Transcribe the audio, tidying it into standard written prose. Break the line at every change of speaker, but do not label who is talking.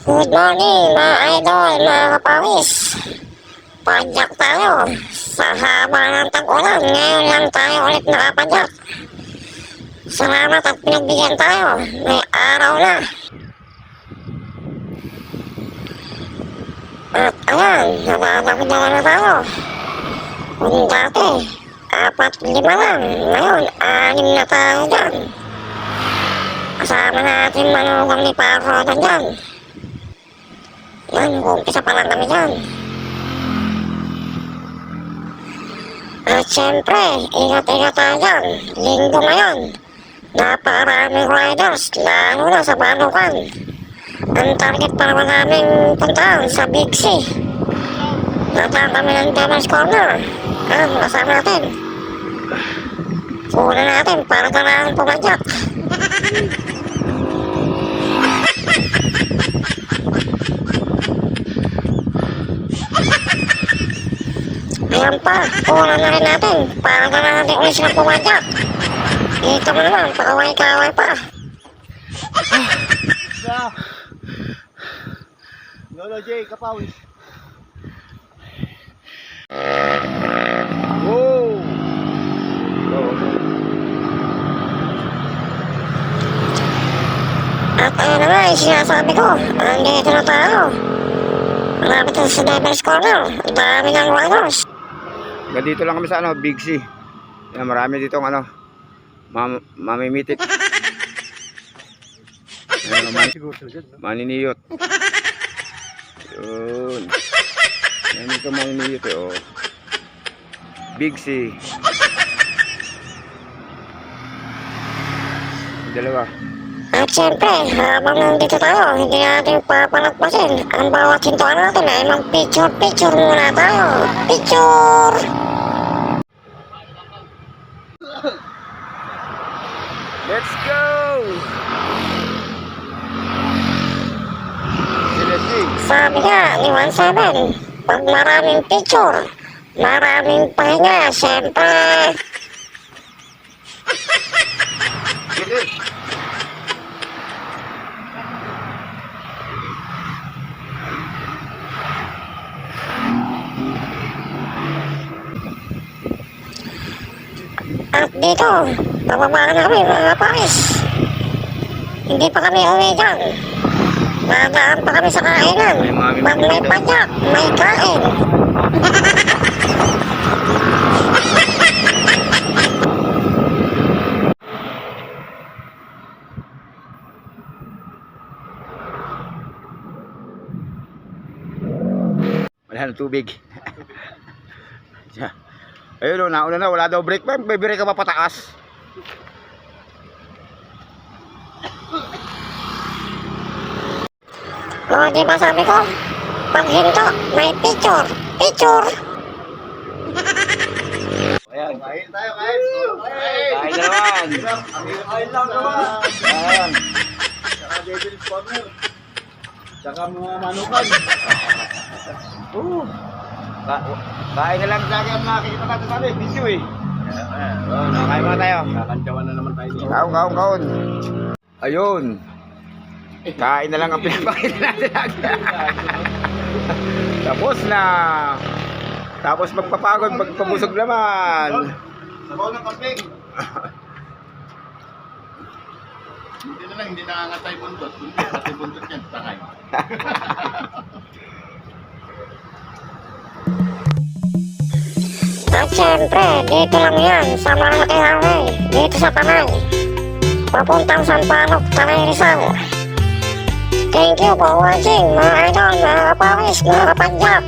Good morning mga idol, mga kapawis. Padyak tayo. Sa haba ng tag-ulan, ngayon lang tayo ulit nakapadyak. Salamat at pinagbigyan tayo. May araw na. At ayan, natatagdala na tayo. Kung dati, 4-5 lang. Ngayon, 6 na tayo dyan. Kasama natin manugang ni Parodan dyan. Yan, umpisa pa lang kami dyan. At syempre, ingat-ingat tayo dyan. Linggo ngayon. Napakaraming riders, lalo na sa Banukan. Ang target pa naman namin puntahan sa Big C. Nataan kami ng Devil's Corner. Kasama natin. Kunin natin para talagang pumadyak. Ayan pa, kunan na rin natin para talagang ulit sila pumadyak. Dito mo naman, pakaway-kaway pa.
Lolo J, kapawis. Whoa!
At ayun na nga, yung sinasabi ko, andito na tayo. Malapit na sa Devil's Corner, dami ng riders.
Dito lang kami sa Big C. Yan, marami dito mamimitik. Maniniyot. Yun. Yan dito maniniyot oh. Big C. Dalawa.
At syempre, habang nandito tayo, hindi natin papalagpasin. Ang bawat hintuan natin ay mag-picture muna tayo. Picture!
Let's go!
Sabi nga ni 17, pag maraming picture, maraming pahinga, syempre. At dito, bababa na kami mga paris. Hindi pa kami uwi dyan. Nadaan pa kami sa kainan. Pag may padyak, may kain.
Wala na tubig. Ayun o, nauna na, wala daw brake pa. May brake ka pa pataas.
O, di ba sabi ko? Pag hinto, may picture.
Ayan, kain tayo, kain. Kain naman. Kain lang naman. Ayan. Saka Devil's Corner. Saka mga manukan. Kain na lang lagi ang makikita natin sa amin. Bisyo eh. Kain muna tayo. Kakantyawan na naman tayo. Kaon. Ayun. Kain na lang ang pinapakita natin lagi. Tapos na. Tapos magpapagod, magpabusog naman. Sabaw ng kamping. Hindi na lang, hindi nangangatay buntot. Kasi buntot yan, tangay.
At syempre, dito lang yan sa Malaki Highway, dito sa Tanay. Papuntang Sampaloc, Tanay Rizal. Thank you for watching mga idol, mga kapawis, mga kapadyak.